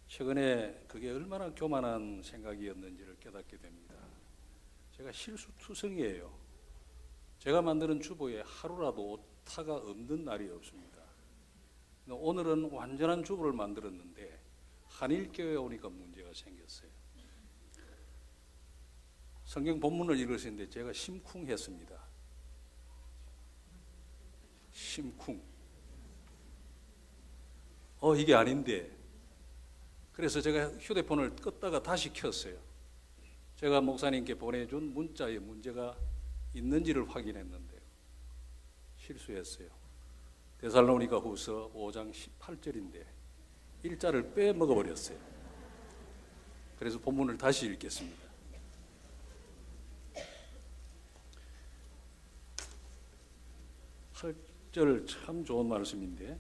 최근에 그게 얼마나 교만한 생각이었는지를 깨닫게 됩니다. 제가 실수투성이에요. 제가 만드는 주보에 하루라도 오타가 없는 날이 없습니다. 오늘은 완전한 주보를 만들었는데 한일교회에 오니까 문제가 생겼어요. 성경 본문을 읽었는데 제가 심쿵했습니다. 심쿵. 이게 아닌데. 그래서 제가 휴대폰을 껐다가 다시 켰어요. 제가 목사님께 보내준 문자에 문제가 있는지를 확인했는데요. 실수했어요. 데살로니가 후서 5장 18절인데 일자를 빼먹어버렸어요. 그래서 본문을 다시 읽겠습니다. 8절 참 좋은 말씀인데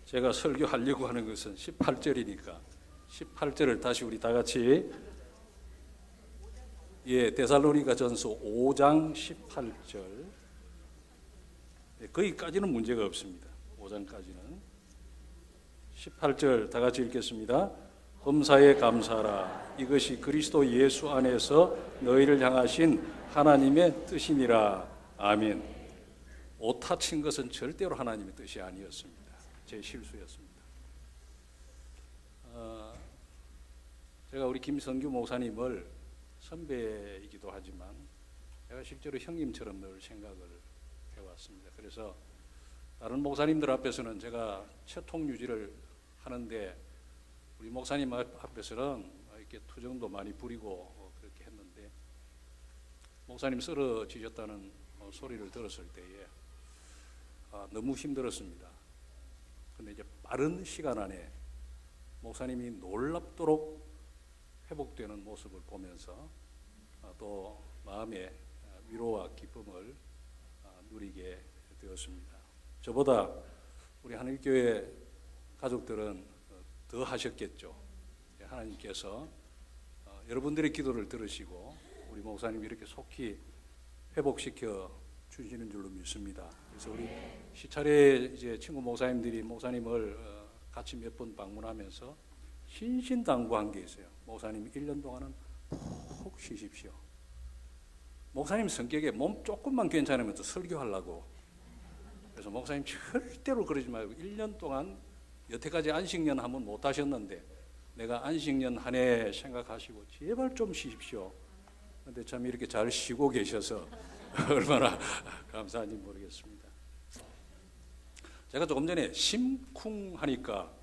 제가 설교하려고 하는 것은 18절이니까 18절을 다시 우리 다 같이 데살로니가 전서 5장 18절 거기까지는 문제가 없습니다. 5장까지는 18절 다 같이 읽겠습니다. 범사에 감사하라. 이것이 그리스도 예수 안에서 너희를 향하신 하나님의 뜻이니라. 아멘. 오타 친 것은 절대로 하나님의 뜻이 아니었습니다. 제 실수였습니다. 제가 우리 김성규 목사님을 선배이기도 하지만 제가 실제로 형님처럼 늘 생각을 해왔습니다. 그래서 다른 목사님들 앞에서는 제가 채통 유지를 하는데 우리 목사님 앞에서는 이렇게 투정도 많이 부리고 그렇게 했는데 목사님 쓰러지셨다는 소리를 들었을 때에 너무 힘들었습니다. 그런데 이제 빠른 시간 안에 목사님이 놀랍도록 회복되는 모습을 보면서 또 마음의 위로와 기쁨을 누리게 되었습니다. 저보다 우리 하늘교회 가족들은 더 하셨겠죠. 하나님께서 여러분들의 기도를 들으시고 우리 목사님이 이렇게 속히 회복시켜 주시는 줄로 믿습니다. 그래서 우리 시차례 이제 친구 목사님들이 목사님을 같이 몇 번 방문하면서 신신당부한 게 있어요. 목사님 1년 동안은 푹 쉬십시오. 목사님 성격에 몸 조금만 괜찮으면 또 설교하려고. 그래서 목사님 절대로 그러지 말고 1년 동안 여태까지 안식년 한번 못 하셨는데 내가 안식년 한 해 생각하시고 제발 좀 쉬십시오. 그런데 참 이렇게 잘 쉬고 계셔서 얼마나 감사한지 모르겠습니다. 제가 조금 전에 심쿵하니까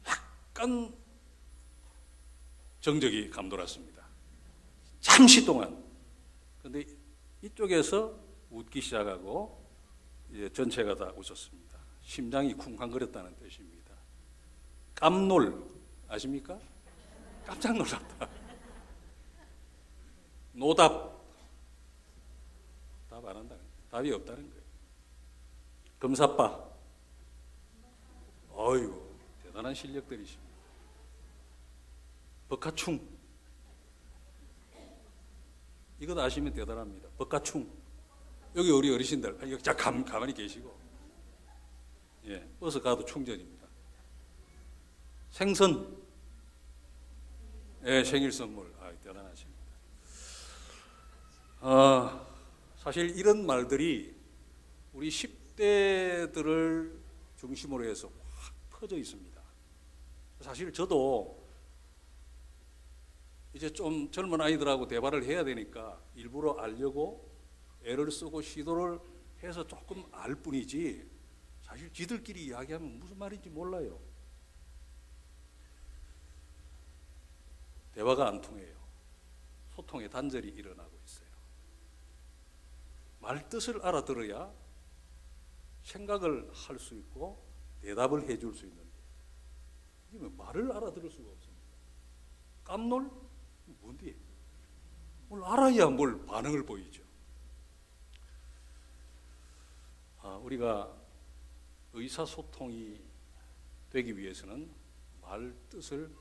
약간 정적이 감돌았습니다. 잠시 동안. 그런데 이쪽에서 웃기 시작하고 이제 전체가 다 웃었습니다. 심장이 쿵쾅거렸다는 뜻입니다. 깜놀 아십니까? 깜짝 놀랐다. 노답. 답 안 한다는 거예요. 답이 없다는 거예요. 검사빠. 어이구 대단한 실력들이십니다. 법가충. 이것 아시면 대단합니다. 법가충. 여기 우리 어르신들 여기 가만히 계시고 어서 가도 충전입니다. 생선. 생일 선물. 대단하십니다. 사실 이런 말들이 우리 10대들을 중심으로 해서 확 퍼져 있습니다. 사실 저도 이제 좀 젊은 아이들하고 대화를 해야 되니까 일부러 알려고 애를 쓰고 시도를 해서 조금 알 뿐이지 사실 지들끼리 이야기하면 무슨 말인지 몰라요. 대화가 안 통해요. 소통의 단절이 일어나고 있어요. 말 뜻을 알아들어야 생각을 할 수 있고 대답을 해줄 수 있는데 이게 말을 알아들을 수가 없습니다. 깜놀? 뭔데? 뭘 알아야 뭘 반응을 보이죠. 우리가 의사소통이 되기 위해서는 말 뜻을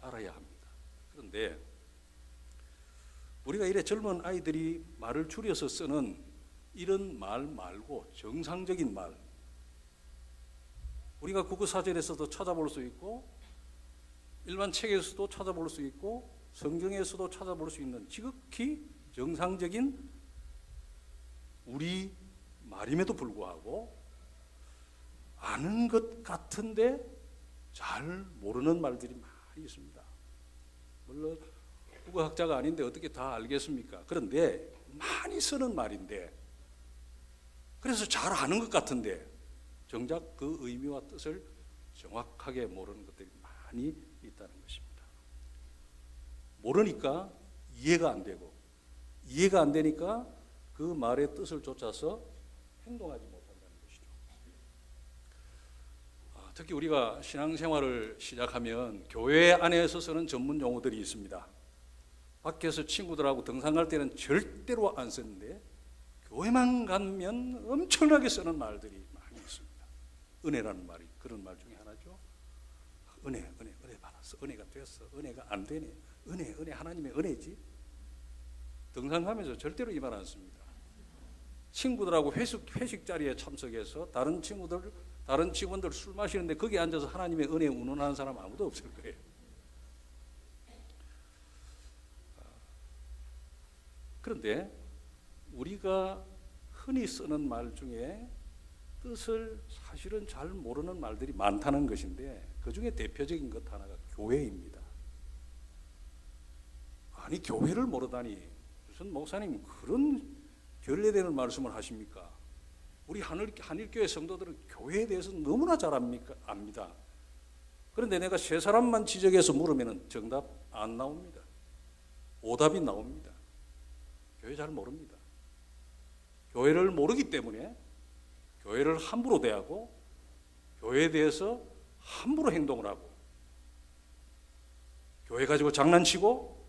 알아야 합니다. 그런데 우리가 이래 젊은 아이들이 말을 줄여서 쓰는 이런 말 말고 정상적인 말 우리가 국어사전에서도 찾아볼 수 있고 일반 책에서도 찾아볼 수 있고 성경에서도 찾아볼 수 있는 지극히 정상적인 우리 말임에도 불구하고 아는 것 같은데 잘 모르는 말들이 많이 있습니다. 물론 국어학자가 아닌데 어떻게 다 알겠습니까? 그런데 많이 쓰는 말인데, 그래서 잘 아는 것 같은데 정작 그 의미와 뜻을 정확하게 모르는 것들이 많이 있다는 것입니다. 모르니까 이해가 안 되고, 이해가 안 되니까 그 말의 뜻을 쫓아서 행동하지 못한다는 것이죠. 특히 우리가 신앙생활을 시작하면 교회 안에서 쓰는 전문 용어들이 있습니다. 밖에서 친구들하고 등산 갈 때는 절대로 안 쓰는데 교회만 가면 엄청나게 쓰는 말들이 많이 있습니다. 은혜라는 말이 그런 말 중에 하나죠. 은혜 받았어. 은혜가 됐어. 은혜가 안 되네. 은혜 하나님의 은혜지. 등산 가면서 절대로 이 말 안 씁니다. 친구들하고 회식 자리에 참석해서 다른 직원들 술 마시는데 거기 앉아서 하나님의 은혜 운운하는 사람 아무도 없을 거예요. 그런데 우리가 흔히 쓰는 말 중에 뜻을 사실은 잘 모르는 말들이 많다는 것인데, 그 중에 대표적인 것 하나가 교회입니다. 아니, 교회를 모르다니 무슨 목사님 그런 결례되는 말씀을 하십니까? 우리 한일교회 성도들은 교회에 대해서 너무나 잘 압니다. 그런데 내가 세 사람만 지적해서 물으면 정답 안 나옵니다. 오답이 나옵니다. 교회 잘 모릅니다. 교회를 모르기 때문에 교회를 함부로 대하고 교회에 대해서 함부로 행동을 하고 교회 가지고 장난치고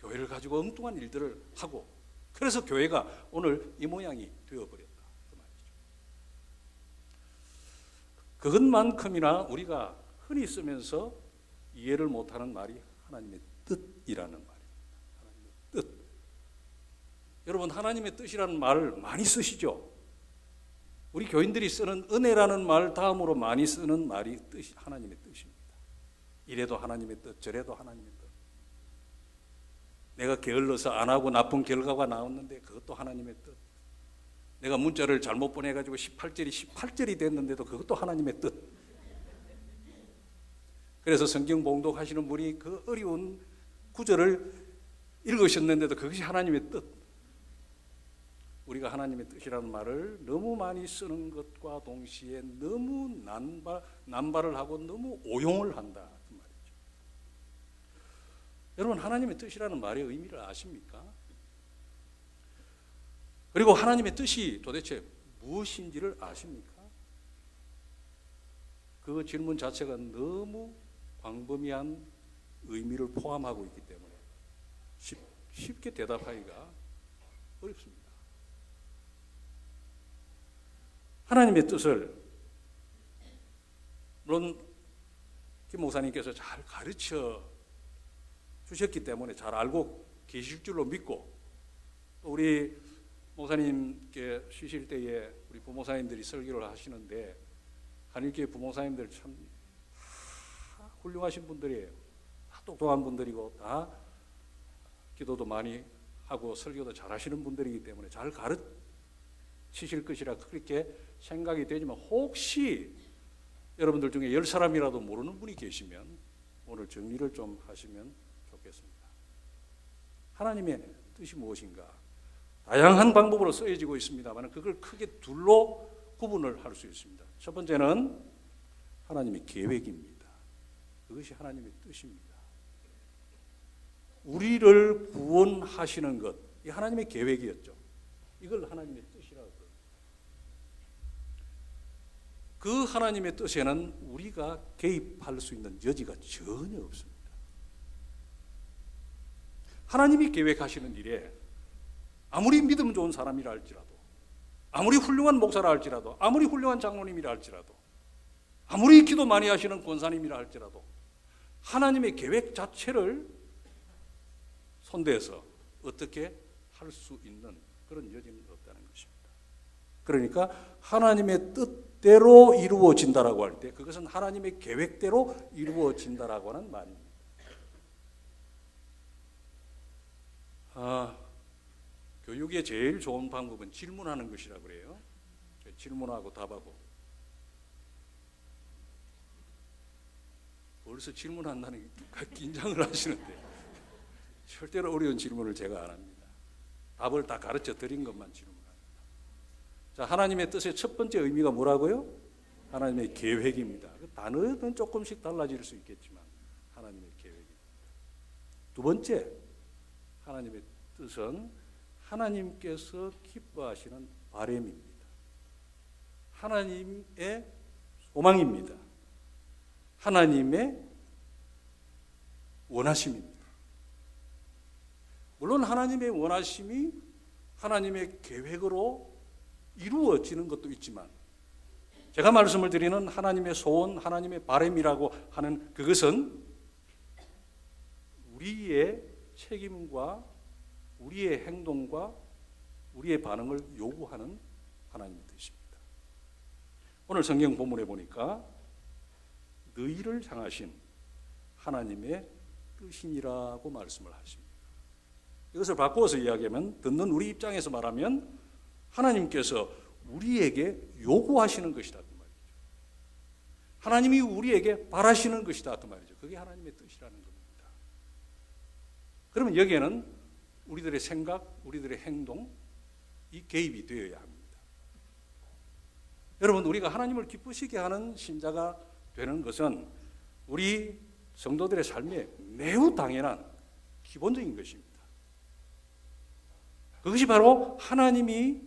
교회를 가지고 엉뚱한 일들을 하고, 그래서 교회가 오늘 이 모양이 되어버렸다 그 말이죠. 그것만큼이나 우리가 흔히 쓰면서 이해를 못하는 말이 하나님의 뜻이라는 말입니다. 하나님의 뜻. 여러분, 하나님의 뜻이라는 말을 많이 쓰시죠? 우리 교인들이 쓰는 은혜라는 말 다음으로 많이 쓰는 말이 하나님의 뜻입니다. 이래도 하나님의 뜻, 저래도 하나님의 뜻. 내가 게을러서 안 하고 나쁜 결과가 나왔는데 그것도 하나님의 뜻. 내가 문자를 잘못 보내가지고 18절이 됐는데도 그것도 하나님의 뜻. 그래서 성경 봉독하시는 분이 그 어려운 구절을 읽으셨는데도 그것이 하나님의 뜻. 우리가 하나님의 뜻이라는 말을 너무 많이 쓰는 것과 동시에 너무 난발을 하고 너무 오용을 한다 그 말이죠. 여러분, 하나님의 뜻이라는 말의 의미를 아십니까? 그리고 하나님의 뜻이 도대체 무엇인지를 아십니까? 그 질문 자체가 너무 광범위한 의미를 포함하고 있기 때문에 쉽게 대답하기가 어렵습니다. 하나님의 뜻을 물론 김 목사님께서 잘 가르쳐 주셨기 때문에 잘 알고 계실 줄로 믿고, 또 우리 목사님께 쉬실 때에 우리 부목사님들이 설교를 하시는데 한일교회 부목사님들 참 다 훌륭하신 분들이에요. 다 똑똑한 분들이고 다 기도도 많이 하고 설교도 잘 하시는 분들이기 때문에 잘 가르치실 것이라 그렇게 생각이 되지만, 혹시 여러분들 중에 10사람이라도 모르는 분이 계시면 오늘 정리를 좀 하시면 좋겠습니다. 하나님의 뜻이 무엇인가? 다양한 방법으로 쓰여지고 있습니다만 그걸 크게 둘로 구분을 할 수 있습니다. 첫 번째는 하나님의 계획입니다. 그것이 하나님의 뜻입니다. 우리를 구원하시는 것, 이 하나님의 계획이었죠. 이걸 하나님의 뜻이라고. 그 하나님의 뜻에는 우리가 개입할 수 있는 여지가 전혀 없습니다. 하나님이 계획하시는 일에 아무리 믿음 좋은 사람이라 할지라도, 아무리 훌륭한 목사라 할지라도, 아무리 훌륭한 장로님이라 할지라도, 아무리 기도 많이 하시는 권사님이라 할지라도 하나님의 계획 자체를 손대서 어떻게 할 수 있는 그런 여지는 없다는 것입니다. 그러니까 하나님의 뜻 뜻대로 이루어진다라고 할 때 그것은 하나님의 계획대로 이루어진다라고 하는 말입니다. 교육의 제일 좋은 방법은 질문하는 것이라고 그래요. 질문하고 답하고. 벌써 질문한다는 긴장을 하시는데 절대로 어려운 질문을 제가 안 합니다. 답을 다 가르쳐 드린 것만 질문합니다. 자, 하나님의 뜻의 첫 번째 의미가 뭐라고요? 하나님의 계획입니다. 단어는 조금씩 달라질 수 있겠지만 하나님의 계획입니다. 두 번째, 하나님의 뜻은 하나님께서 기뻐하시는 바람입니다. 하나님의 소망입니다. 하나님의 원하심입니다. 물론 하나님의 원하심이 하나님의 계획으로 이루어지는 것도 있지만 제가 말씀을 드리는 하나님의 소원, 하나님의 바람이라고 하는 그것은 우리의 책임과 우리의 행동과 우리의 반응을 요구하는 하나님의 뜻입니다. 오늘 성경 본문에 보니까 너희를 향하신 하나님의 뜻이니라고 말씀을 하십니다. 이것을 바꾸어서 이야기하면 듣는 우리 입장에서 말하면 하나님께서 우리에게 요구하시는 것이다 그 말이죠. 하나님이 우리에게 바라시는 것이다 그 말이죠. 그게 하나님의 뜻이라는 겁니다. 그러면 여기에는 우리들의 생각, 우리들의 행동 이 개입이 되어야 합니다. 여러분, 우리가 하나님을 기쁘시게 하는 신자가 되는 것은 우리 성도들의 삶에 매우 당연한 기본적인 것입니다. 그것이 바로 하나님의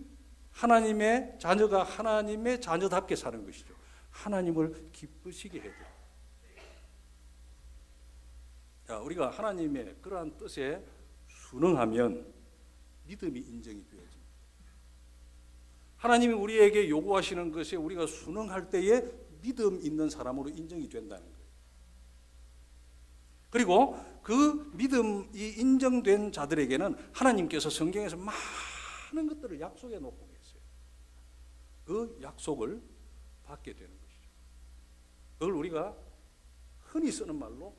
자녀가 하나님의 자녀답게 사는 것이죠. 하나님을 기쁘시게 해야 돼요. 자, 우리가 하나님의 그러한 뜻에 순응하면 믿음이 인정이 되어집니다. 하나님이 우리에게 요구하시는 것에 우리가 순응할 때에 믿음 있는 사람으로 인정이 된다는 거예요. 그리고 그 믿음이 인정된 자들에게는 하나님께서 성경에서 많은 것들을 약속해 놓고 계세요. 그 약속을 받게 되는 것이죠. 그걸 우리가 흔히 쓰는 말로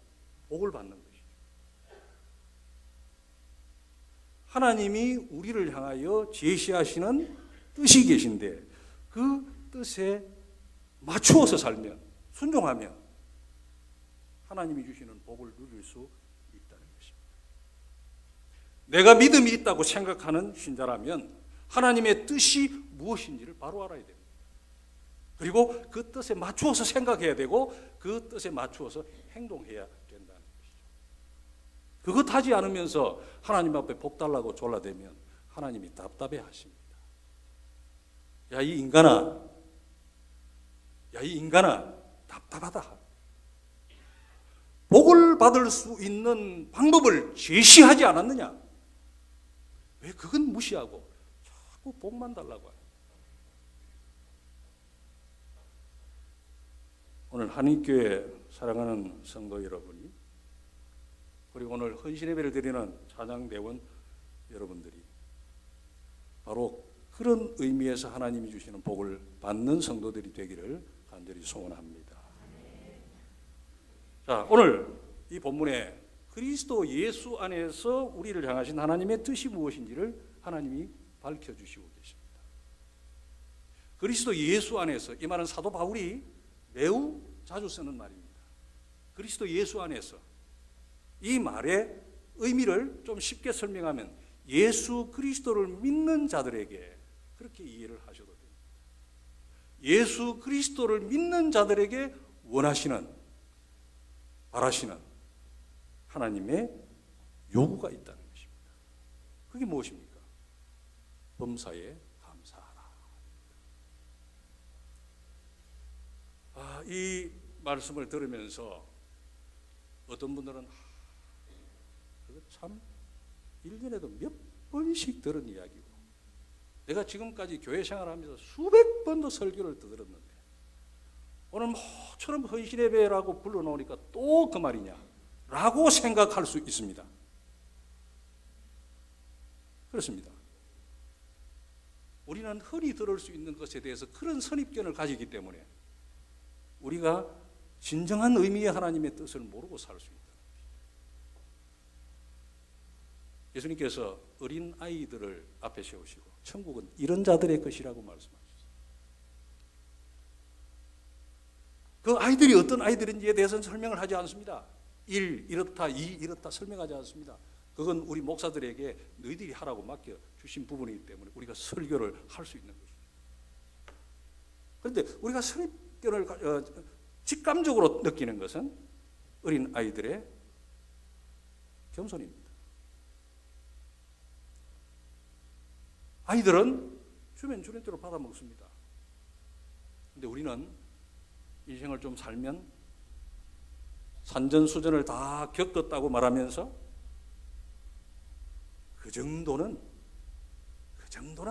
복을 받는 것이죠. 하나님이 우리를 향하여 제시하시는 뜻이 계신데 그 뜻에 맞추어서 살면, 순종하면 하나님이 주시는 복을 누릴 수 있다는 것입니다. 내가 믿음이 있다고 생각하는 신자라면 하나님의 뜻이 무엇인지를 바로 알아야 됩니다. 그리고 그 뜻에 맞추어서 생각해야 되고 그 뜻에 맞추어서 행동해야 된다는 것이죠. 그것 하지 않으면서 하나님 앞에 복 달라고 졸라대면 하나님이 답답해 하십니다. 야, 이 인간아, 답답하다. 복을 받을 수 있는 방법을 제시하지 않았느냐? 왜 그건 무시하고 자꾸 복만 달라고 해요? 오늘 한인교회 사랑하는 성도 여러분이, 그리고 오늘 헌신예배를 드리는 찬양대원 여러분들이 바로 그런 의미에서 하나님이 주시는 복을 받는 성도들이 되기를 간절히 소원합니다. 자, 오늘 이 본문에 그리스도 예수 안에서 우리를 향하신 하나님의 뜻이 무엇인지를 하나님이 밝혀주시고 계십니다. 그리스도 예수 안에서, 이 말은 사도 바울이 매우 자주 쓰는 말입니다. 그리스도 예수 안에서, 이 말의 의미를 좀 쉽게 설명하면 예수 그리스도를 믿는 자들에게 그렇게 이해를 하셔도 됩니다. 예수 그리스도를 믿는 자들에게 원하시는, 바라시는 하나님의 요구가 있다는 것입니다. 그게 무엇입니까? 범사에 감사하라. 이 말씀을 들으면서 어떤 분들은 그거 참 1년에도 몇 번씩 들은 이야기고, 내가 지금까지 교회 생활하면서 수백 번도 설교를 들었는데 오늘 모처럼 헌신예배라고 불러놓으니까 또 그 말이냐 라고 생각할 수 있습니다. 그렇습니다. 우리는 흔히 들을 수 있는 것에 대해서 그런 선입견을 가지기 때문에 우리가 진정한 의미의 하나님의 뜻을 모르고 살 수 있다. 예수님께서 어린 아이들을 앞에 세우시고 천국은 이런 자들의 것이라고 말씀하셨어요. 그 아이들이 어떤 아이들인지에 대해서는 설명을 하지 않습니다. 1 이렇다, 2 이렇다 설명하지 않습니다. 그건 우리 목사들에게 너희들이 하라고 맡겨주신 부분이기 때문에 우리가 설교를 할 수 있는 것이죠. 그런데 우리가 선입견을 직감적으로 느끼는 것은 어린 아이들의 겸손입니다. 아이들은 주면 주는 대로 받아먹습니다. 그런데 우리는 인생을 좀 살면 산전수전을 다 겪었다고 말하면서 그 정도는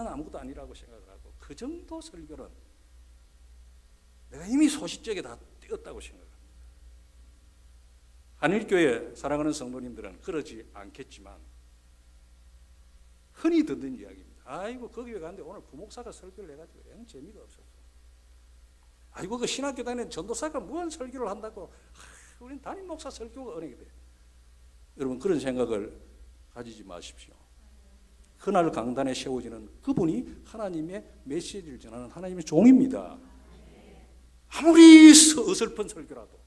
아무것도 아니라고 생각을 하고 그 정도 설교는 내가 이미 소시적에 다 띄었다고 생각합니다. 한일교회 사랑하는 성도님들은 그러지 않겠지만 흔히 듣는 이야기입니다. 아이고 거기 왜 갔는데 오늘 부목사가 설교를 해가지고 영 재미가 없었어. 아이고 그 신학교 다니는 전도사가 무슨 설교를 한다고. 우리는 담임 목사 설교가 은혜가 돼. 여러분 그런 생각을 가지지 마십시오. 그날 강단에 세워지는 그분이 하나님의 메시지를 전하는 하나님의 종입니다. 아무리 어설픈 설교라도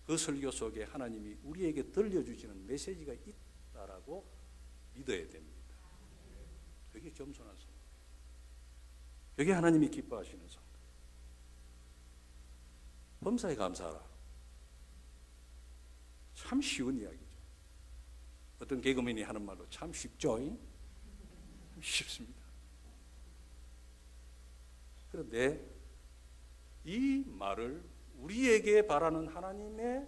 그 설교 속에 하나님이 우리에게 들려주시는 메시지가 있다라고 믿어야 됩니다. 그게 겸손한 성도. 그게 하나님이 기뻐하시는 성도. 범사에 감사하라. 참 쉬운 이야기죠. 어떤 개그맨이 하는 말로 참 쉽죠? 쉽습니다. 그런데 이 말을 우리에게 바라는 하나님의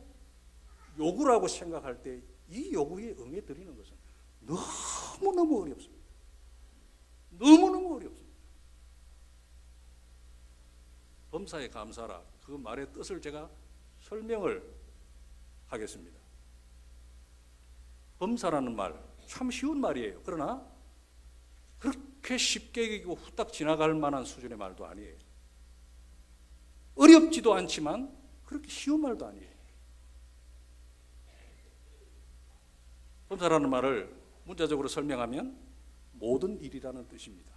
요구라고 생각할 때 이 요구에 응해드리는 것은 너무너무 어렵습니다. 너무너무 어렵습니다. 범사에 감사라. 그 말의 뜻을 제가 설명을 하겠습니다. 범사라는 말 참 쉬운 말이에요. 그러나 그렇게 쉽게 얘기고 후딱 지나갈 만한 수준의 말도 아니에요. 어렵지도 않지만 그렇게 쉬운 말도 아니에요. 범사라는 말을 문자적으로 설명하면 모든 일이라는 뜻입니다.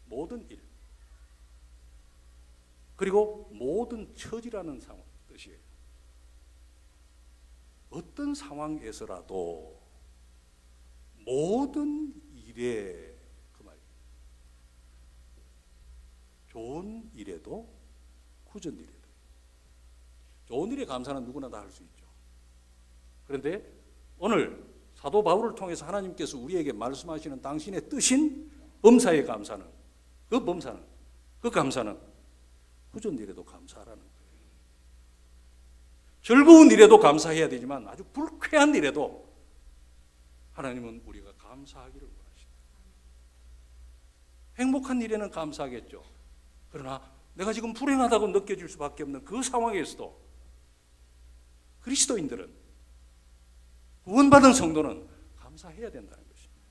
모든 일. 그리고 모든 처지라는 뜻이에요. 어떤 상황에서라도 모든 일에 그 말이에요. 좋은 일에도 굳은 일에도. 좋은 일에 감사는 누구나 다 할 수 있죠. 그런데 오늘 사도 바울을 통해서 하나님께서 우리에게 말씀하시는 당신의 뜻인 범사에 감사는 그 감사는 굳은 일에도 감사하라는 거예요. 즐거운 일에도 감사해야 되지만 아주 불쾌한 일에도 하나님은 우리가 감사하기를 원하십니다. 행복한 일에는 감사하겠죠. 그러나 내가 지금 불행하다고 느껴질 수밖에 없는 그 상황에서도 그리스도인들은 구원받은 성도는 감사해야 된다는 것입니다.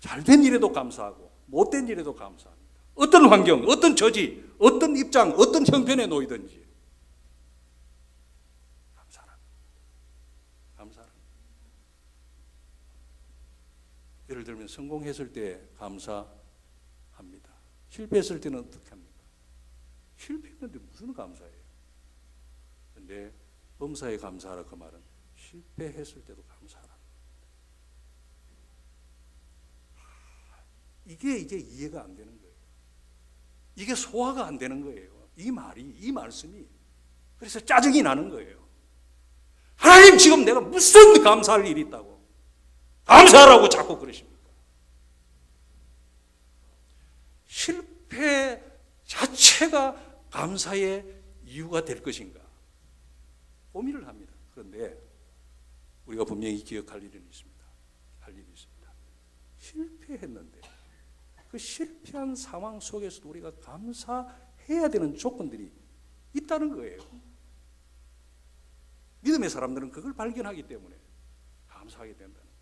잘된 일에도 감사하고 못된 일에도 감사합니다. 어떤 환경, 어떤 처지, 어떤 입장, 어떤 형편에 놓이든지 감사합니다. 예를 들면 성공했을 때 감사합니다. 실패했을 때는 어떻게 합니까? 실패했는데 무슨 감사해요? 그런데 범사에 감사하라 그 말은 실패했을 때도 감사하라. 이게 이제 이해가 안 되는 거예요. 이게 소화가 안 되는 거예요. 이 말이, 이 말씀이. 그래서 짜증이 나는 거예요. 하나님 지금 내가 무슨 감사할 일이 있다고 감사하라고 자꾸 그러십니까? 실패 자체가 감사의 이유가 될 것인가? 고민을 합니다. 그런데 우리가 분명히 기억할 일은 있습니다. 할 일이 있습니다. 실패했는데 그 실패한 상황 속에서도 우리가 감사해야 되는 조건들이 있다는 거예요. 믿음의 사람들은 그걸 발견하기 때문에 감사하게 된다는 거예요.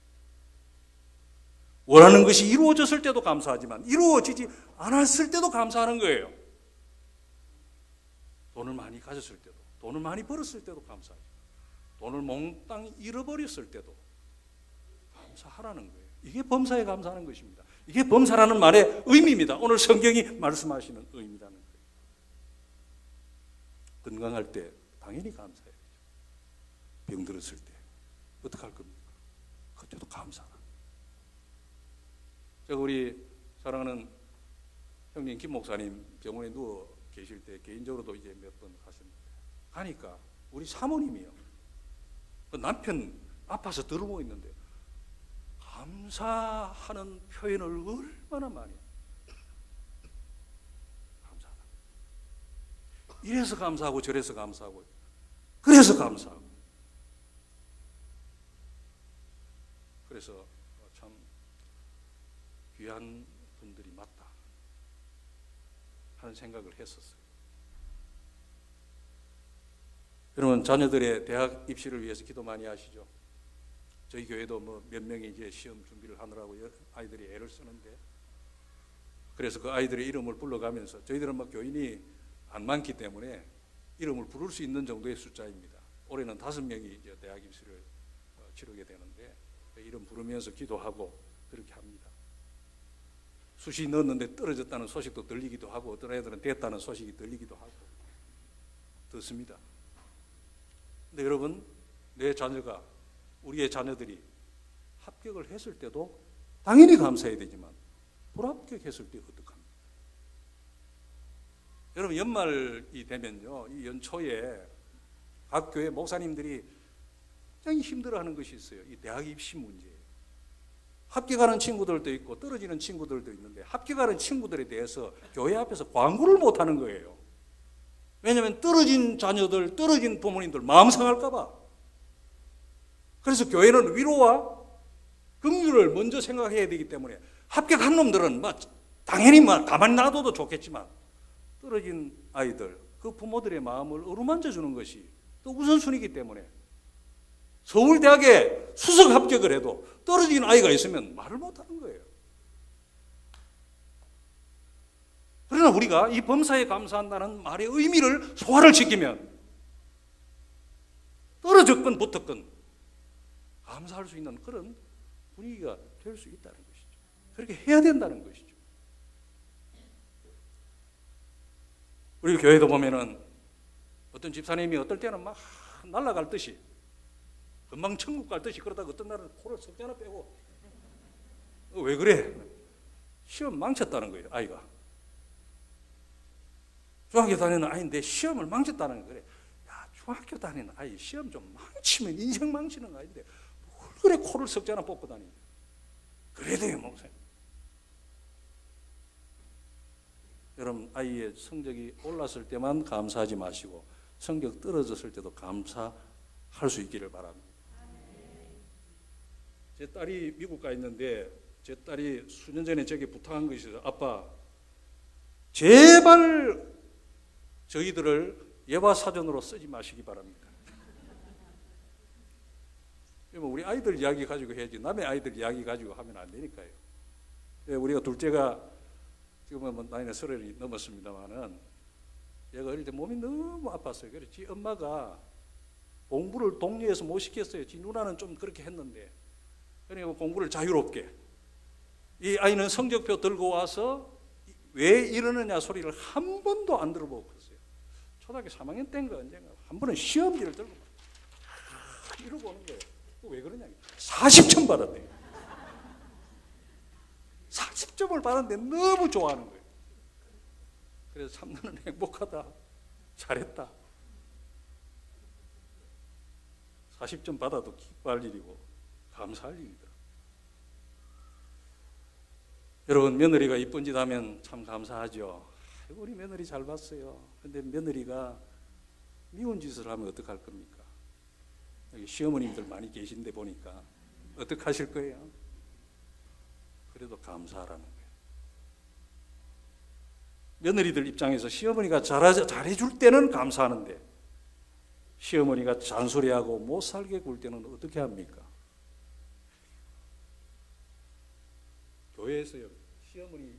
원하는 것이 이루어졌을 때도 감사하지만 이루어지지 않았을 때도 감사하는 거예요. 돈을 많이 가졌을 때도, 돈을 많이 벌었을 때도 감사하죠. 돈을 몽땅 잃어버렸을 때도 감사하라는 거예요. 이게 범사에 감사하는 것입니다. 이게 범사라는 말의 의미입니다. 오늘 성경이 말씀하시는 의미라는 거예요. 건강할 때 당연히 감사해야죠. 병들었을 때 어떡할 겁니까? 그때도 감사하라. 제가 우리 사랑하는 형님 김 목사님 병원에 누워 계실 때 개인적으로도 이제 몇 번 가셨는데 가니까 우리 사모님이요. 그 남편 아파서 들어오고 있는데 감사하는 표현을 얼마나 많이 해요. 감사하다. 이래서 감사하고 저래서 감사하고 그래서 감사하고 그래서 참 귀한 분들이 맞다 하는 생각을 했었어요. 여러분 자녀들의 대학 입시를 위해서 기도 많이 하시죠? 저희 교회도 뭐 몇 명이 이제 시험 준비를 하느라고 아이들이 애를 쓰는데 그래서 그 아이들의 이름을 불러가면서 저희들은 막 교인이 안 많기 때문에 이름을 부를 수 있는 정도의 숫자입니다. 올해는 5명이 이제 대학 입시를 치르게 되는데 이름 부르면서 기도하고 그렇게 합니다. 수시 넣었는데 떨어졌다는 소식도 들리기도 하고 어떤 애들은 됐다는 소식이 들리기도 하고 듣습니다. 근데 여러분 내 자녀가 우리의 자녀들이 합격을 했을 때도 당연히 감사해야 되지만 불합격했을 때 어떡합니까? 여러분 연말이 되면요 이 연초에 각 교회 목사님들이 굉장히 힘들어하는 것이 있어요. 이 대학 입시 문제예요. 합격하는 친구들도 있고 떨어지는 친구들도 있는데 합격하는 친구들에 대해서 교회 앞에서 광고를 못하는 거예요. 왜냐하면 떨어진 자녀들, 떨어진 부모님들 마음 상할까 봐. 그래서 교회는 위로와 긍휼을 먼저 생각해야 되기 때문에 합격한 놈들은 당연히 가만히 놔둬도 좋겠지만 떨어진 아이들, 그 부모들의 마음을 어루만져 주는 것이 또 우선순위이기 때문에 서울대학에 수석 합격을 해도 떨어진 아이가 있으면 말을 못하는 거예요. 그러나 우리가 이 범사에 감사한다는 말의 의미를 소화를 시키면 떨어졌건 붙었건 감사할 수 있는 그런 분위기가 될 수 있다는 것이죠. 그렇게 해야 된다는 것이죠. 우리 교회도 보면은 어떤 집사님이 어떨 때는 막 날아갈 듯이 금방 천국 갈 듯이 그러다가 어떤 날은 코를 석 하나 빼고 왜 그래? 시험 망쳤다는 거예요. 아이가 중학교 다니는 아이인데 시험을 망쳤다는 거래. 야, 중학교 다니는 아이 시험 좀 망치면 인생 망치는 아이인데 뭘 그래 코를 석 하나 뽑고 다니냐. 그래야 돼요 목사님. 여러분 아이의 성적이 올랐을 때만 감사하지 마시고 성적 떨어졌을 때도 감사할 수 있기를 바랍니다. 제 딸이 미국 가 있는데 제 딸이 수년 전에 저에게 부탁한 것이 있어요. 아빠 제발 저희들을 예화사전으로 쓰지 마시기 바랍니다. 우리 아이들 이야기 가지고 해야지 남의 아이들 이야기 가지고 하면 안 되니까요. 우리가 둘째가 지금은 나이는 30이 넘었습니다만은 얘가 어릴 때 몸이 너무 아팠어요. 그래서 지 엄마가 공부를 독려해서 못 시켰어요. 지 누나는 좀 그렇게 했는데 그러니까 공부를 자유롭게 이 아이는 성적표 들고 와서 왜 이러느냐 소리를 한 번도 안 들어보고 그랬어요. 초등학교 3학년 때인가 언젠가 한 번은 시험지를 들고 이러고 오는 거예요. 왜 그러냐 40점 받았대요. 40점을 받았는데 너무 좋아하는 거예요. 그래서 참 나는 행복하다. 잘했다. 40점 받아도 기뻐할 일이고 감사할 일이다. 여러분 며느리가 이쁜 짓 하면 참 감사하죠. 우리 며느리 잘 봤어요. 근데 며느리가 미운 짓을 하면 어떡할 겁니까? 여기 시어머님들 많이 계신데 보니까 어떡하실 거예요? 그래도 감사하라는 거예요. 며느리들 입장에서 시어머니가 잘해줄 때는 감사하는데 시어머니가 잔소리하고 못 살게 굴 때는 어떻게 합니까? 교회에서요, 시어머니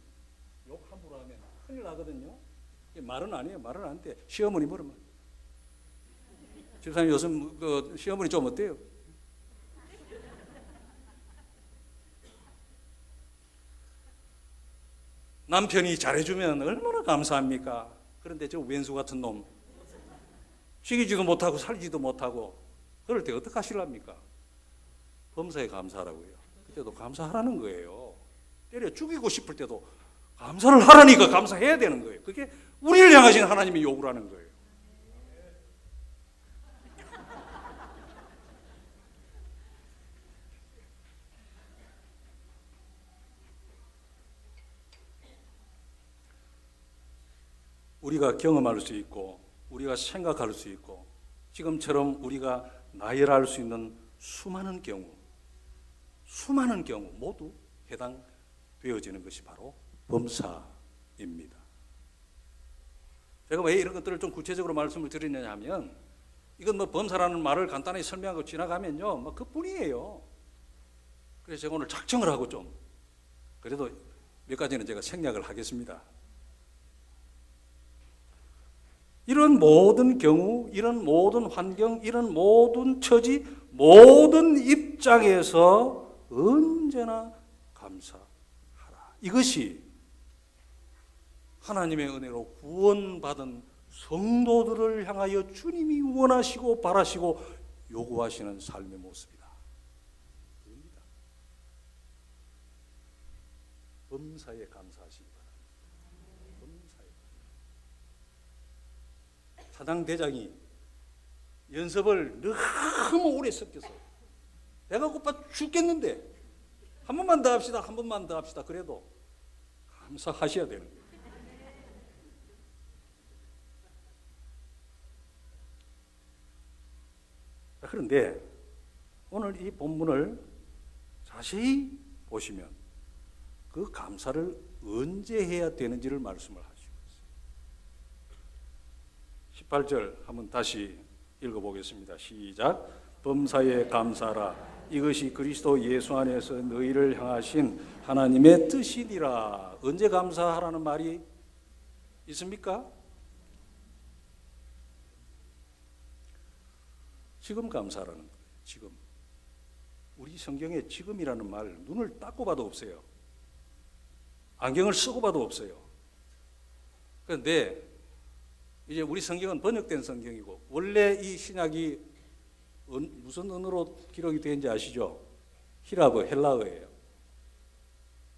욕 함부로 하면 큰일 나거든요. 말은 아니에요. 말은 안 돼. 시어머니 물으면. 집사님 요즘 그 시어머니 좀 어때요? 남편이 잘해주면 얼마나 감사합니까? 그런데 저 왼수 같은 놈 죽이지도 못하고 살지도 못하고 그럴 때 어떻게 하시랍니까? 범사에 감사하라고요. 그때도 감사하라는 거예요. 때려 죽이고 싶을 때도 감사를 하라니까 감사해야 되는 거예요. 그게 우리를 향하신 하나님의 요구라는 거예요. 우리가 경험할 수 있고 우리가 생각할 수 있고 지금처럼 우리가 나열할 수 있는 수많은 경우 모두 해당되어지는 것이 바로 범사입니다. 제가 왜 이런 것들을 좀 구체적으로 말씀을 드리느냐 하면 이건 뭐 범사라는 말을 간단히 설명하고 지나가면요 뭐 그뿐이에요. 그래서 제가 오늘 작정을 하고 좀 그래도 몇 가지는 제가 생략을 하겠습니다. 이런 모든 경우, 이런 모든 환경, 이런 모든 처지, 모든 입장에서 언제나 감사하라. 이것이 하나님의 은혜로 구원받은 성도들을 향하여 주님이 원하시고 바라시고 요구하시는 삶의 모습이다. 범사에 감사하시기 바랍니다. 사당대장이 연습을 너무 오래 섞여서 배가 고파 죽겠는데 한 번만 더 합시다, 한 번만 더 합시다. 그래도 감사하셔야 되는 거예요. 그런데 오늘 이 본문을 자세히 보시면 그 감사를 언제 해야 되는지를 말씀을 하시고 있어요. 18절 한번 다시 읽어보겠습니다. 시작. 범사에 감사하라. 이것이 그리스도 예수 안에서 너희를 향하신 하나님의 뜻이니라. 언제 감사하라는 말이 있습니까? 지금 감사하라는 거예요. 지금. 우리 성경에 지금이라는 말 눈을 닦고 봐도 없어요. 안경을 쓰고 봐도 없어요. 그런데 이제 우리 성경은 번역된 성경이고 원래 이 신약이 무슨 언어로 기록이 되는지 아시죠? 히라브, 헬라어예요.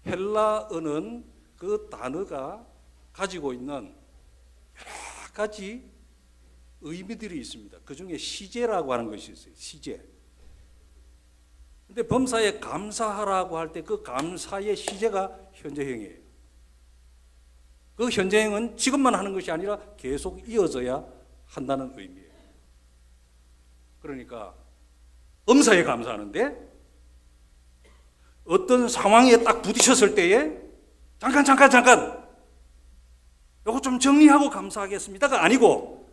헬라어는 그 단어가 가지고 있는 여러 가지 의미들이 있습니다. 그 중에 시제라고 하는 것이 있어요. 시제. 근데 범사에 감사하라고 할 때 그 감사의 시제가 현재형이에요. 그 현재형은 지금만 하는 것이 아니라 계속 이어져야 한다는 의미예요. 그러니까 범사에 감사하는데 어떤 상황에 딱 부딪혔을 때에 잠깐 이거 좀 정리하고 감사하겠습니다가 아니고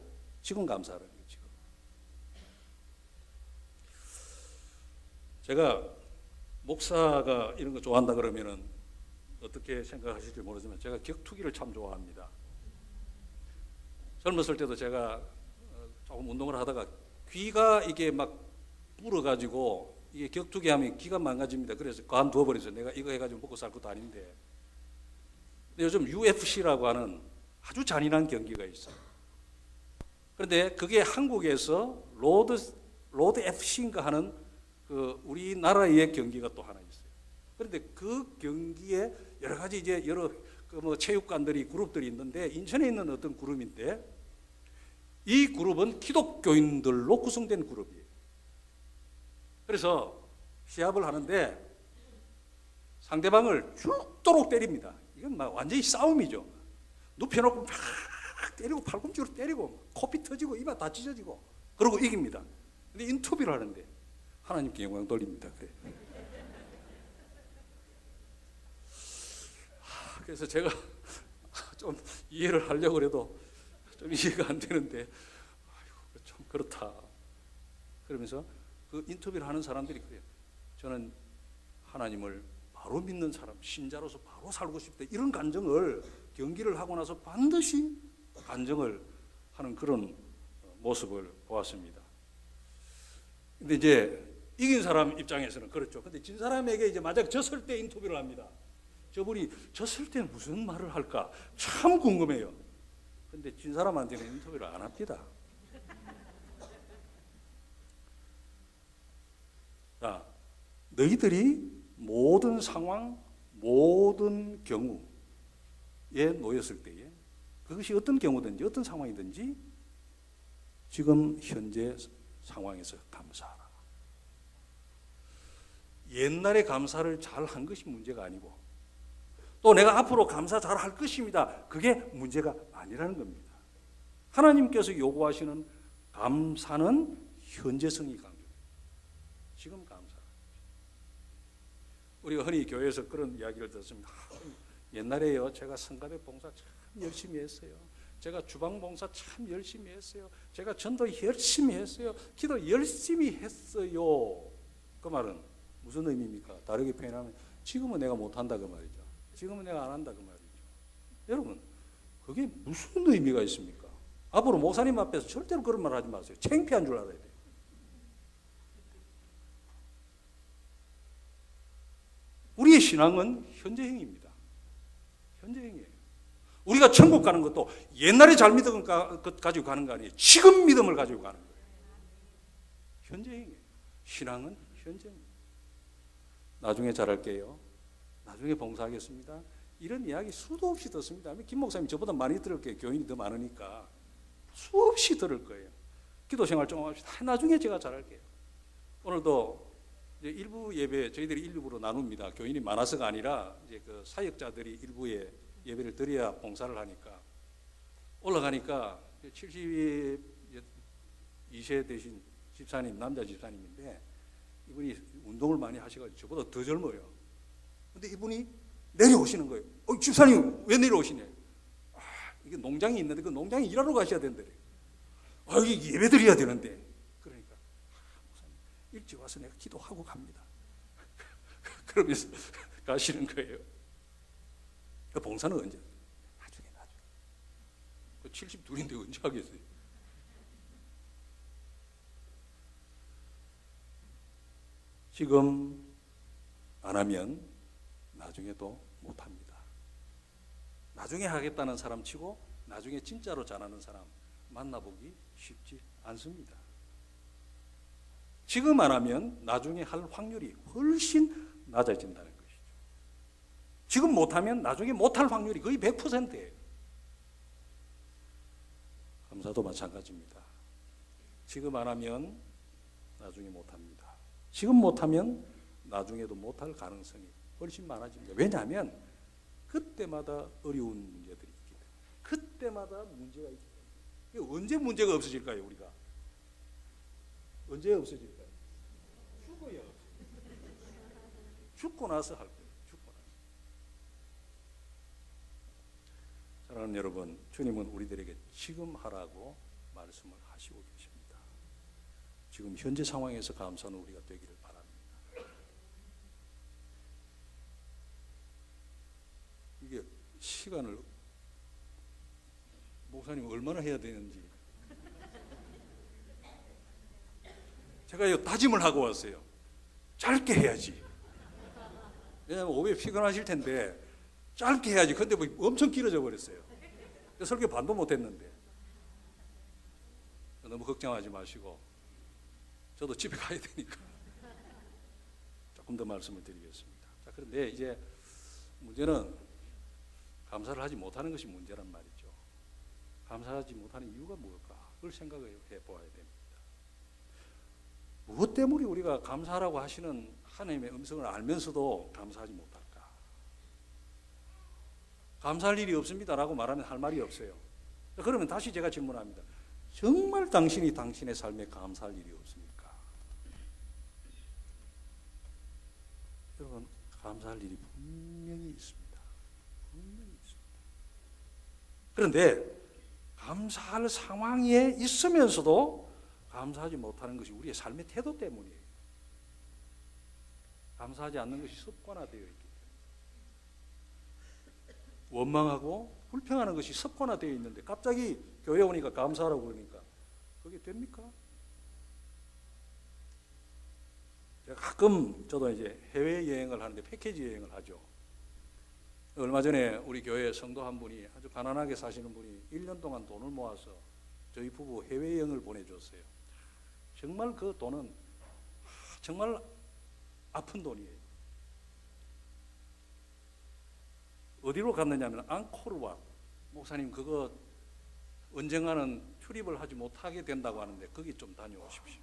지금 감사하는 거예요. 지금. 제가 목사가 이런 거 좋아한다 그러면은 어떻게 생각하실지 모르지만 제가 격투기를 참 좋아합니다. 젊었을 때도 제가 조금 운동을 하다가 귀가 이게 막 불어가지고 이게 격투기 하면 귀가 망가집니다. 그래서 관두어버렸어요. 내가 이거 해가지고 먹고 살 것도 아닌데. 근데 요즘 UFC라고 하는 아주 잔인한 경기가 있어요. 그런데 그게 한국에서 로드 FC인가 하는 그 우리나라의 경기가 또 하나 있어요. 그런데 그 경기에 여러 가지 이제 여러 그 뭐 체육관들이 그룹들이 있는데 인천에 있는 어떤 그룹인데 이 그룹은 기독교인들로 구성된 그룹이에요. 그래서 시합을 하는데 상대방을 죽도록 때립니다. 이건 막 완전히 싸움이죠. 눕혀놓고 막 때리고 팔꿈치로 때리고 코피 터지고 이마 다 찢어지고 그러고 이깁니다. 근데 인터뷰를 하는데 하나님께 영광 돌립니다. 그래. 그래서 제가 좀 이해를 하려고 해도 좀 이해가 안 되는데 아이고, 좀 그렇다. 그러면서 그 인터뷰를 하는 사람들이 그래요. 저는 하나님을 바로 믿는 사람, 신자로서 바로 살고 싶다, 이런 간증을 경기를 하고 나서 반드시 간증을 하는 그런 모습을 보았습니다. 근데 이제 이긴 사람 입장에서는 그렇죠. 근데 진 사람에게 이제 만약 졌을 때 인터뷰를 합니다. 저분이 졌을 때 무슨 말을 할까 참 궁금해요. 근데 진 사람한테는 인터뷰를 안 합니다. 자, 너희들이 모든 상황, 모든 경우에 놓였을 때에 그것이 어떤 경우든지 어떤 상황이든지 지금 현재 상황에서 감사하라. 옛날에 감사를 잘 한 것이 문제가 아니고 또 내가 앞으로 감사 잘 할 것입니다, 그게 문제가 아니라는 겁니다. 하나님께서 요구하시는 감사는 현재성이 강조돼요. 지금 감사. 우리가 흔히 교회에서 그런 이야기를 듣습니다. 옛날에요, 제가 성가대 봉사 참 열심히 했어요. 제가 주방 봉사 참 열심히 했어요. 제가 전도 열심히 했어요. 기도 열심히 했어요. 그 말은 무슨 의미입니까? 다르게 표현하면 지금은 내가 못한다 그 말이죠. 지금은 내가 안 한다 그 말이죠. 여러분, 그게 무슨 의미가 있습니까? 앞으로 목사님 앞에서 절대로 그런 말 하지 마세요. 창피한 줄 알아야 돼요. 우리의 신앙은 현재형입니다. 현재형이에요. 우리가 천국 가는 것도 옛날에 잘 믿은 것 가지고 가는 거 아니에요. 지금 믿음을 가지고 가는 거예요. 현재형이에요. 신앙은 현재입니다. 나중에 잘할게요. 나중에 봉사하겠습니다. 이런 이야기 수도 없이 듣습니다. 김 목사님 저보다 많이 들을 거예요. 교인이 더 많으니까 수없이 들을 거예요. 기도 생활 좀 합시다. 나중에 제가 잘할게요. 오늘도 이제 일부 예배 저희들이 일부로 나눕니다. 교인이 많아서가 아니라 이제 그 사역자들이 일부에 예배를 드려야 봉사를 하니까 올라가니까 72세 되신 집사님, 남자 집사님인데 이분이 운동을 많이 하셔가지고 저보다 더 젊어요. 근데 이분이 내려오시는 거예요. 집사님 왜 내려오시냐? 이게 농장이 있는데 그 농장에 일하러 가셔야 된대. 이게 예배 드려야 되는데. 그러니까 목사님 일찍 와서 내가 기도하고 갑니다. 그러면서 가시는 거예요. 그 봉사는 언제? 나중에. 그 72인데 언제 하겠어요? 지금 안 하면 나중에도 못 합니다. 나중에 하겠다는 사람 치고 나중에 진짜로 잘하는 사람 만나보기 쉽지 않습니다. 지금 안 하면 나중에 할 확률이 훨씬 낮아진다는 것이죠. 지금 못하면 나중에 못할 확률이 거의 100%예요. 감사도 마찬가지입니다. 지금 안 하면 나중에 못합니다. 지금 못하면 나중에도 못할 가능성이 훨씬 많아집니다. 왜냐하면 그때마다 어려운 문제들이 있기 때문에, 그때마다 문제가 있기 때문에. 언제 문제가 없어질까요? 우리가 언제 없어질까요? 죽어야 죽고 나서 할 거예요. 죽고 나서. 사랑하는 여러분, 주님은 우리들에게 지금 하라고 말씀을 하시고 계십니다. 지금 현재 상황에서 감사는 우리가 되기를 바랍니다. 이게 시간을 목사님 얼마나 해야 되는지 제가 다짐을 하고 왔어요. 짧게 해야지. 왜냐하면 오후에 피곤하실 텐데 짧게 해야지. 근데 뭐 엄청 길어져 버렸어요. 설교 반도 못했는데. 너무 걱정하지 마시고 저도 집에 가야 되니까 조금 더 말씀을 드리겠습니다. 자, 그런데 이제 문제는 감사를 하지 못하는 것이 문제란 말이죠. 감사하지 못하는 이유가 뭘까? 그걸 생각을 해보아야 됩니다. 무엇 때문에 우리가 감사하라고 하시는 하나님의 음성을 알면서도 감사하지 못할까? 감사할 일이 없습니다라고 말하면 할 말이 없어요. 그러면 다시 제가 질문합니다. 정말 당신이 당신의 삶에 감사할 일이 없습니까? 여러분, 감사할 일이 분명히 있습니다. 분명히 있습니다. 그런데 감사할 상황에 있으면서도 감사하지 못하는 것이 우리의 삶의 태도 때문이에요. 감사하지 않는 것이 습관화되어 있기 때문에. 원망하고 불평하는 것이 습관화되어 있는데 갑자기 교회 오니까 감사하라고 그러니까 그게 됩니까? 제가 가끔 저도 이제 해외여행을 하는데 패키지 여행을 하죠. 얼마 전에 우리 교회 성도 한 분이 아주 가난하게 사시는 분이 1년 동안 돈을 모아서 저희 부부 해외여행을 보내줬어요. 정말 그 돈은 정말 아픈 돈이에요. 어디로 갔느냐면 앙코르왓. 목사님 그거 언젠가는 출입을 하지 못하게 된다고 하는데 거기 좀 다녀오십시오.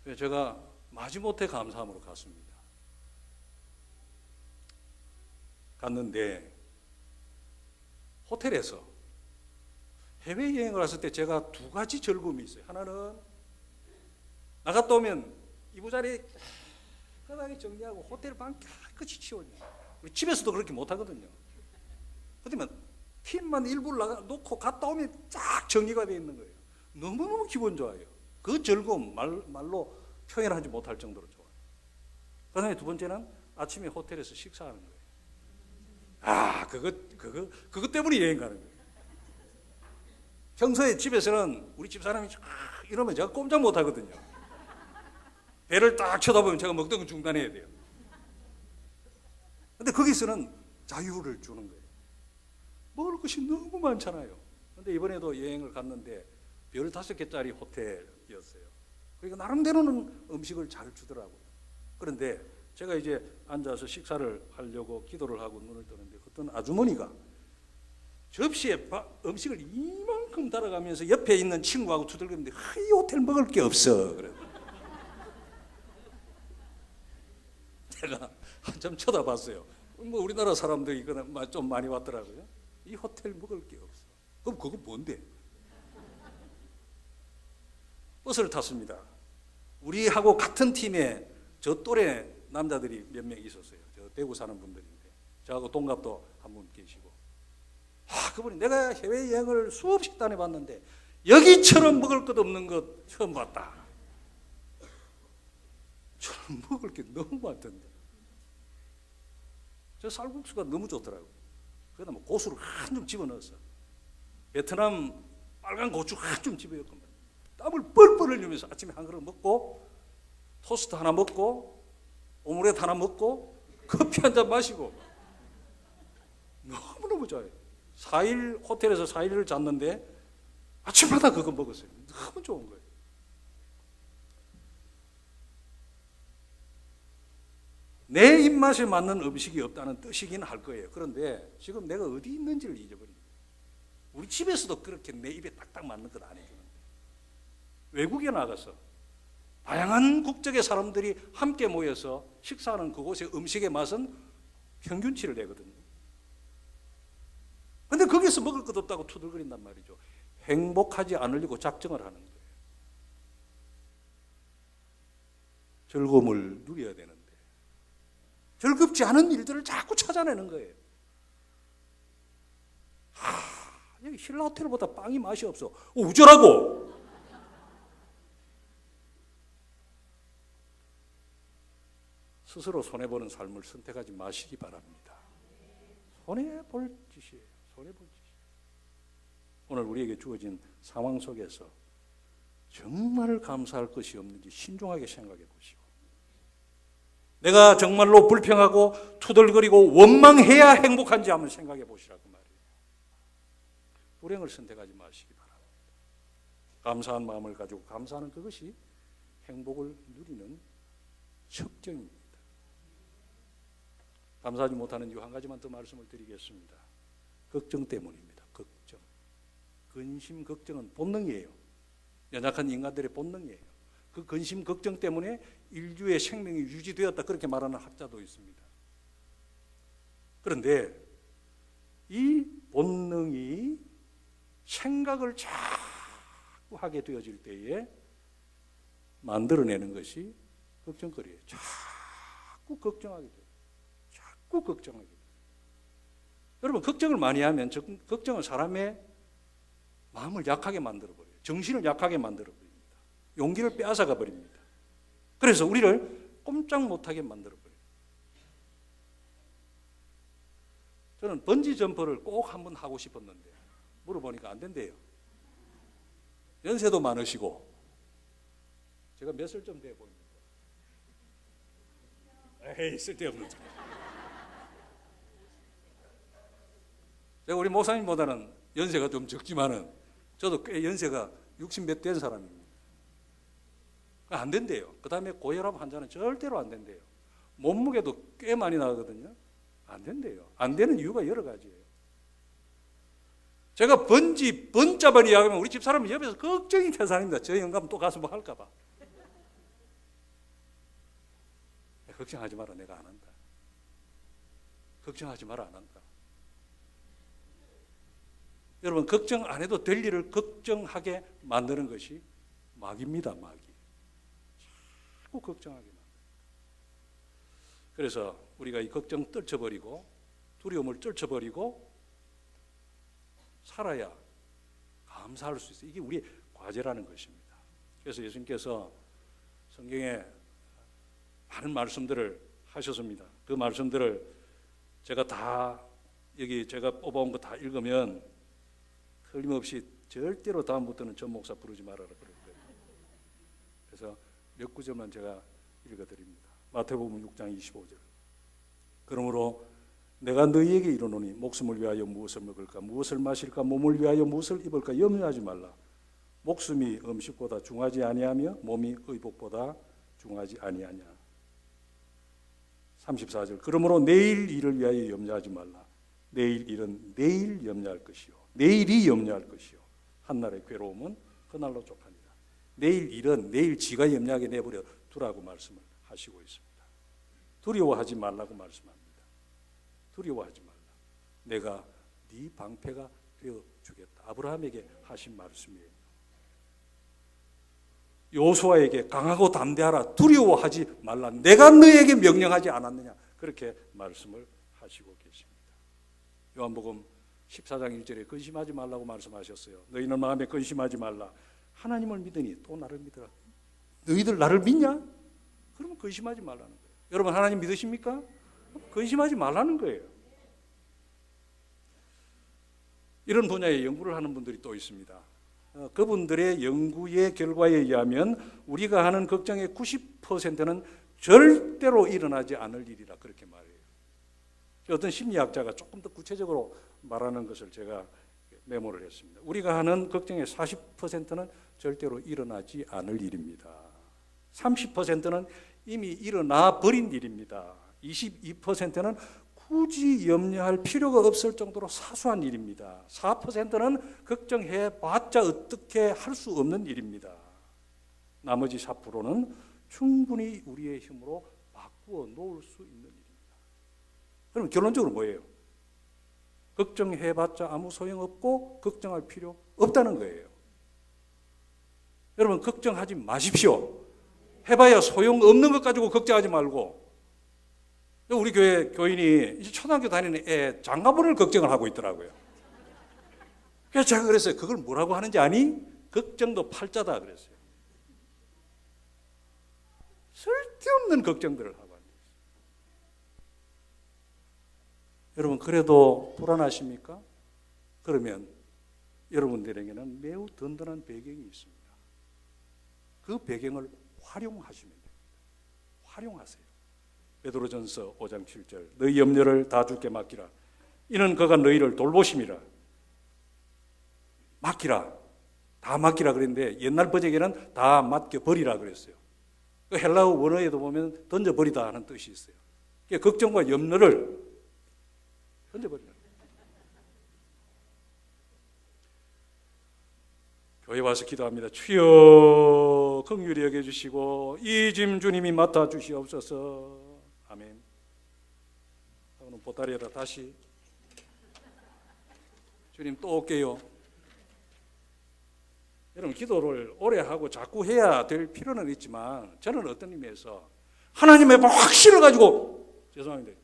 그래서 제가 마지못해 감사함으로 갔습니다. 갔는데 호텔에서 해외여행을 왔을 때 제가 두 가지 즐거움이 있어요. 하나는 나갔다 오면 이부자리 깨끗하게 정리하고 호텔 방 깨끗이 치워요. 우리 집에서도 그렇게 못하거든요. 그러면 팀만 일부를 놓고 갔다 오면 쫙 정리가 되어 있는 거예요. 너무너무 기분 좋아요. 그 즐거움 말로 표현하지 못할 정도로 좋아요. 그 다음에 두 번째는 아침에 호텔에서 식사하는 거예요. 그것 때문에 여행 가는 거예요. 평소에 집에서는 우리 집사람이 이러면 제가 꼼짝 못 하거든요. 배를 딱 쳐다보면 제가 먹던 거 중단해야 돼요. 근데 거기서는 자유를 주는 거예요. 먹을 것이 너무 많잖아요. 근데 이번에도 여행을 갔는데 별 5개짜리 호텔이었어요. 그러니까 나름대로는 음식을 잘 주더라고요. 그런데 제가 이제 앉아서 식사를 하려고 기도를 하고 눈을 뜨는데 어떤 아주머니가 접시에 음식을 이만큼 달아가면서 옆에 있는 친구하고 투덜거리는데 이 호텔 먹을 게 없어. 그래. 제가 한참 쳐다봤어요. 뭐 우리나라 사람들이 좀 많이 왔더라고요. 이 호텔 먹을 게 없어. 그럼 그거 뭔데? 버스를 탔습니다. 우리하고 같은 팀에 저 또래 남자들이 몇 명 있었어요. 저 대구 사는 분들인데 저하고 동갑도 한 분 계시고 그분이 내가 해외여행을 수없이 다녀봤는데 여기처럼 먹을 것 없는 것 처음 봤다. 저는 먹을 게 너무 많던데 저 쌀국수가 너무 좋더라고요. 그러다 뭐 고수를 한 줌 집어넣었어. 베트남 빨간 고추 한 줌 집어넣었고 땀을 뻘뻘 흘리면서 아침에 한 그릇 먹고 토스트 하나 먹고 오믈렛 하나 먹고 커피 한 잔 마시고 너무너무 좋아요. 4일 호텔에서 4일을 잤는데 아침마다 그거 먹었어요. 너무 좋은 거예요. 내 입맛에 맞는 음식이 없다는 뜻이긴 할 거예요. 그런데 지금 내가 어디 있는지를 잊어버립니다. 우리 집에서도 그렇게 내 입에 딱딱 맞는 것 아니에요. 외국에 나가서 다양한 국적의 사람들이 함께 모여서 식사하는 그곳의 음식의 맛은 평균치를 내거든요. 그런데 거기서 먹을 것 없다고 투덜거린단 말이죠. 행복하지 않으려고 작정을 하는 거예요. 즐거움을 누려야 되는데 즐겁지 않은 일들을 자꾸 찾아내는 거예요. 여기 신라 호텔보다 빵이 맛이 없어. 어쩌라고? 스스로 손해보는 삶을 선택하지 마시기 바랍니다. 손해볼 짓이에요. 손해볼 짓이에요. 오늘 우리에게 주어진 상황 속에서 정말 감사할 것이 없는지 신중하게 생각해 보시고 내가 정말로 불평하고 투덜거리고 원망해야 행복한지 한번 생각해 보시라고 말이에요. 불행을 선택하지 마시기 바랍니다. 감사한 마음을 가지고 감사하는 그것이 행복을 누리는 첩정입니다. 감사하지 못하는 이유 한 가지만 더 말씀을 드리겠습니다. 걱정 때문입니다. 걱정. 근심, 걱정은 본능이에요. 연약한 인간들의 본능이에요. 그 근심, 걱정 때문에 인류의 생명이 유지되었다 그렇게 말하는 학자도 있습니다. 그런데 이 본능이 생각을 자꾸 하게 되어질 때에 만들어내는 것이 걱정거리예요. 자꾸 걱정하게 돼요. 자꾸 걱정하게 돼요. 여러분 걱정을 많이 하면 걱정은 사람의 마음을 약하게 만들어버려요. 정신을 약하게 만들어버립니다. 용기를 빼앗아가 버립니다. 그래서 우리를 꼼짝 못하게 만들어버려요. 저는 번지 점퍼를 꼭 한번 하고 싶었는데 물어보니까 안 된대요. 연세도 많으시고. 제가 몇 살쯤 돼 보입니까? 에이, 쓸데없는 소리. 제가 우리 목사님보다는 연세가 좀 적지만은 저도 꽤 연세가 60 몇 된 사람입니다. 안 된대요. 그 다음에 고혈압 환자는 절대로 안 된대요. 몸무게도 꽤 많이 나거든요. 안 된대요. 안 되는 이유가 여러 가지예요. 제가 번잡을 이야기하면 우리 집사람이 옆에서 걱정이 태산입니다. 저 영감 또 가서 뭐 할까 봐. 걱정하지 마라, 내가 안 한다. 걱정하지 마라, 안 한다. 여러분, 걱정 안 해도 될 일을 걱정하게 만드는 것이 마귀입니다, 마귀. 자꾸 걱정하게 만든다. 그래서 우리가 이 걱정 떨쳐버리고 두려움을 떨쳐버리고 살아야 감사할 수 있어요. 이게 우리의 과제라는 것입니다. 그래서 예수님께서 성경에 많은 말씀들을 하셨습니다. 그 말씀들을 제가 다 여기 제가 뽑아온 거 다 읽으면 틀림없이 절대로 다음부터는 전 목사 부르지 말아라 그럴 거예요. 그래서 몇 구절만 제가 읽어드립니다. 마태복음 6장 25절. 그러므로 내가 너희에게 이르노니 목숨을 위하여 무엇을 먹을까 무엇을 마실까 몸을 위하여 무엇을 입을까 염려하지 말라. 목숨이 음식보다 중하지 아니하며 몸이 의복보다 중하지 아니하냐. 34절. 그러므로 내일 일을 위하여 염려하지 말라. 내일 일은 내일 염려할 것이요 내일이 염려할 것이요 한날의 괴로움은 그날로 족하니라. 내일 일은 내일 지가 염려하게 내버려 두라고 말씀을 하시고 있습니다. 두려워하지 말라고 말씀합니다. 두려워하지 말라. 내가 네 방패가 되어주겠다. 아브라함에게 하신 말씀이에요. 요수아에게 강하고 담대하라. 두려워하지 말라. 내가 너에게 명령하지 않았느냐. 그렇게 말씀을 하시고 계십니다. 요한복음 14장 1절에 근심하지 말라고 말씀하셨어요. 너희는 마음에 근심하지 말라. 하나님을 믿으니 또 나를 믿으라. 너희들 나를 믿냐? 그러면 근심하지 말라는 거예요. 여러분 하나님 믿으십니까? 근심하지 말라는 거예요. 이런 분야의 연구를 하는 분들이 또 있습니다. 그분들의 연구의 결과에 의하면 우리가 하는 걱정의 90%는 절대로 일어나지 않을 일이라 그렇게 말해요. 어떤 심리학자가 조금 더 구체적으로 말하는 것을 제가 메모를 했습니다. 우리가 하는 걱정의 40%는 절대로 일어나지 않을 일입니다. 30%는 이미 일어나 버린 일입니다. 22%는 굳이 염려할 필요가 없을 정도로 사소한 일입니다. 4%는 걱정해봤자 어떻게 할 수 없는 일입니다. 나머지 4%는 충분히 우리의 힘으로 바꾸어 놓을 수 있는 일입니다. 그럼 결론적으로 뭐예요? 걱정해봤자 아무 소용없고 걱정할 필요 없다는 거예요. 여러분 걱정하지 마십시오. 해봐야 소용없는 것 가지고 걱정하지 말고. 우리 교회 교인이 이제 초등학교 다니는 애 장가보낼 걱정을 하고 있더라고요. 그래서 제가 그랬어요. 그걸 뭐라고 하는지 아니? 걱정도 팔자다 그랬어요. 쓸데없는 걱정들을 하고 앉아있어요. 여러분 그래도 불안하십니까? 그러면 여러분들에게는 매우 든든한 배경이 있습니다. 그 배경을 활용하시면 됩니다. 활용하세요. 베드로전서 5장 7절 너희 염려를 다 주께 맡기라. 이는 그가 너희를 돌보심이라. 맡기라. 다 맡기라 그랬는데 옛날 번역에는 다 맡겨버리라 그랬어요. 그 헬라어 원어에도 보면 던져버리다 하는 뜻이 있어요. 그러니까 걱정과 염려를 던져버리라. 교회 와서 기도합니다. 주여 긍휼히 여겨주시고 이 짐 주님이 맡아주시옵소서. 아멘. 오늘 보따리에다 다시 주님 또 올게요. 여러분 기도를 오래 하고 자꾸 해야 될 필요는 있지만 저는 어떤 의미에서 하나님의 확신을 가지고 죄송합니다.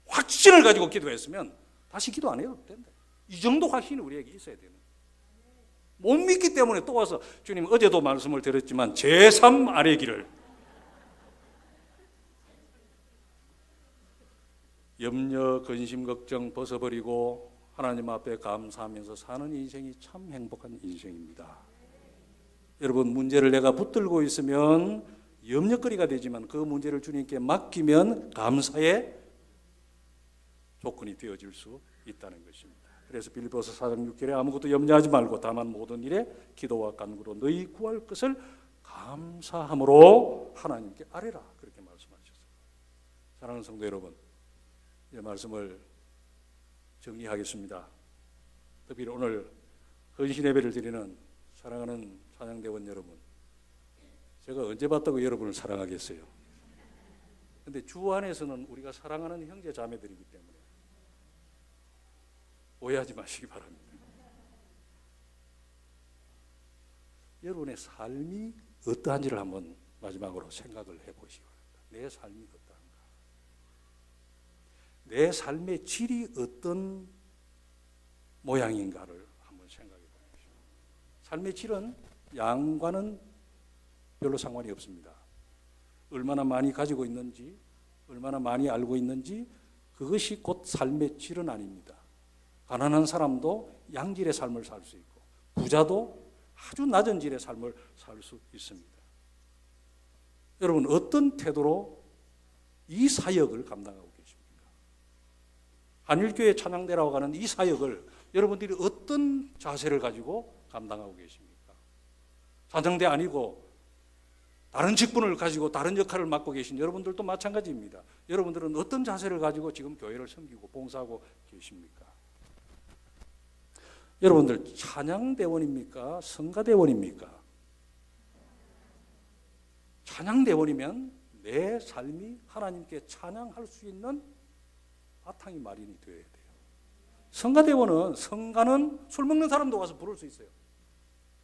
확신을 가지고 기도했으면 다시 기도 안 해도 된다. 이 정도 확신이 우리에게 있어야 되는. 못 믿기 때문에 또 와서 주님 어제도 말씀을 드렸지만 제3 아래기를 염려, 근심, 걱정 벗어버리고 하나님 앞에 감사하면서 사는 인생이 참 행복한 인생입니다. 여러분, 문제를 내가 붙들고 있으면 염려거리가 되지만 그 문제를 주님께 맡기면 감사의 조건이 되어질 수 있다는 것입니다. 그래서 빌립보서 4장 6절에 아무것도 염려하지 말고 다만 모든 일에 기도와 간구로 너희 구할 것을 감사함으로 하나님께 아뢰라, 그렇게 말씀하셨어요. 사랑하는 성도 여러분, 이 말씀을 정리하겠습니다. 특히 오늘 헌신 예배를 드리는 사랑하는 찬양대원 여러분, 제가 언제 봤다고 여러분을 사랑하겠어요? 근데 주 안에서는 우리가 사랑하는 형제 자매들이기 때문에 오해하지 마시기 바랍니다. 여러분의 삶이 어떠한지를 한번 마지막으로 생각을 해보시기 바랍니다. 내 삶이 어떠한가? 내 삶의 질이 어떤 모양인가를 한번 생각해 보십시오. 삶의 질은 양과는 별로 상관이 없습니다. 얼마나 많이 가지고 있는지, 얼마나 많이 알고 있는지, 그것이 곧 삶의 질은 아닙니다. 가난한 사람도 양질의 삶을 살 수 있고 부자도 아주 낮은 질의 삶을 살 수 있습니다. 여러분, 어떤 태도로 이 사역을 감당하고 계십니까? 한일교회 찬양대라고 하는 이 사역을 여러분들이 어떤 자세를 가지고 감당하고 계십니까? 찬양대 아니고 다른 직분을 가지고 다른 역할을 맡고 계신 여러분들도 마찬가지입니다. 여러분들은 어떤 자세를 가지고 지금 교회를 섬기고 봉사하고 계십니까? 여러분들 찬양대원입니까? 성가대원입니까? 찬양대원이면 내 삶이 하나님께 찬양할 수 있는 바탕이 마련이 되어야 돼요. 성가대원은, 성가는 술 먹는 사람도 와서 부를 수 있어요.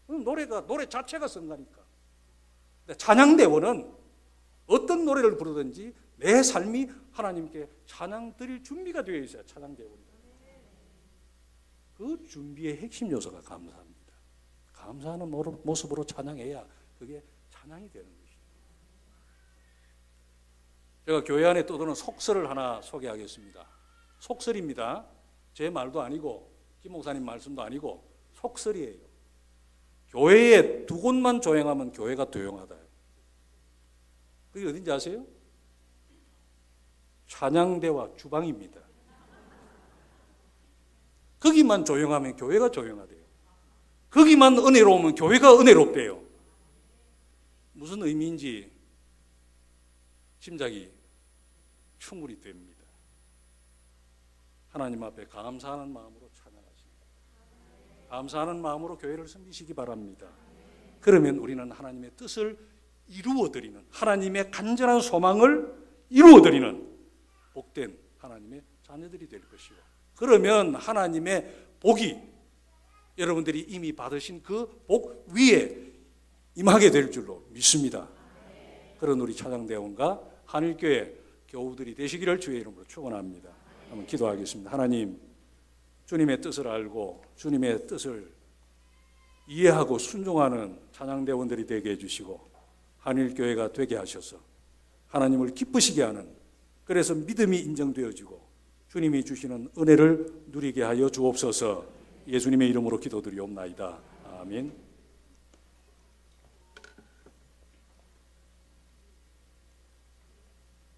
노래 자체가 성가니까. 근데 찬양대원은 어떤 노래를 부르든지 내 삶이 하나님께 찬양 드릴 준비가 되어 있어요. 찬양대원이. 그 준비의 핵심 요소가 감사합니다. 감사하는 모습으로 찬양해야 그게 찬양이 되는 것이죠. 제가 교회 안에 떠도는 속설을 하나 소개하겠습니다. 속설입니다. 제 말도 아니고 김 목사님 말씀도 아니고 속설이에요. 교회에 두 곳만 조용하면 교회가 조용하다. 그게 어딘지 아세요? 찬양대와 주방입니다. 거기만 조용하면 교회가 조용하대요. 거기만 은혜로우면 교회가 은혜롭대요. 무슨 의미인지 짐작이 충분히 됩니다. 하나님 앞에 감사하는 마음으로 찬양하십니다. 감사하는 마음으로 교회를 섬기시기 바랍니다. 그러면 우리는 하나님의 뜻을 이루어드리는, 하나님의 간절한 소망을 이루어드리는 복된 하나님의 자녀들이 될 것이고, 그러면 하나님의 복이 여러분들이 이미 받으신 그 복 위에 임하게 될 줄로 믿습니다. 그런 우리 찬양대원과 한일교회 교우들이 되시기를 주의 이름으로 축원합니다. 한번 기도하겠습니다. 하나님, 주님의 뜻을 알고 주님의 뜻을 이해하고 순종하는 찬양대원들이 되게 해주시고 한일교회가 되게 하셔서 하나님을 기쁘시게 하는, 그래서 믿음이 인정되어지고 주님이 주시는 은혜를 누리게 하여 주옵소서. 예수님의 이름으로 기도드리옵나이다. 아멘.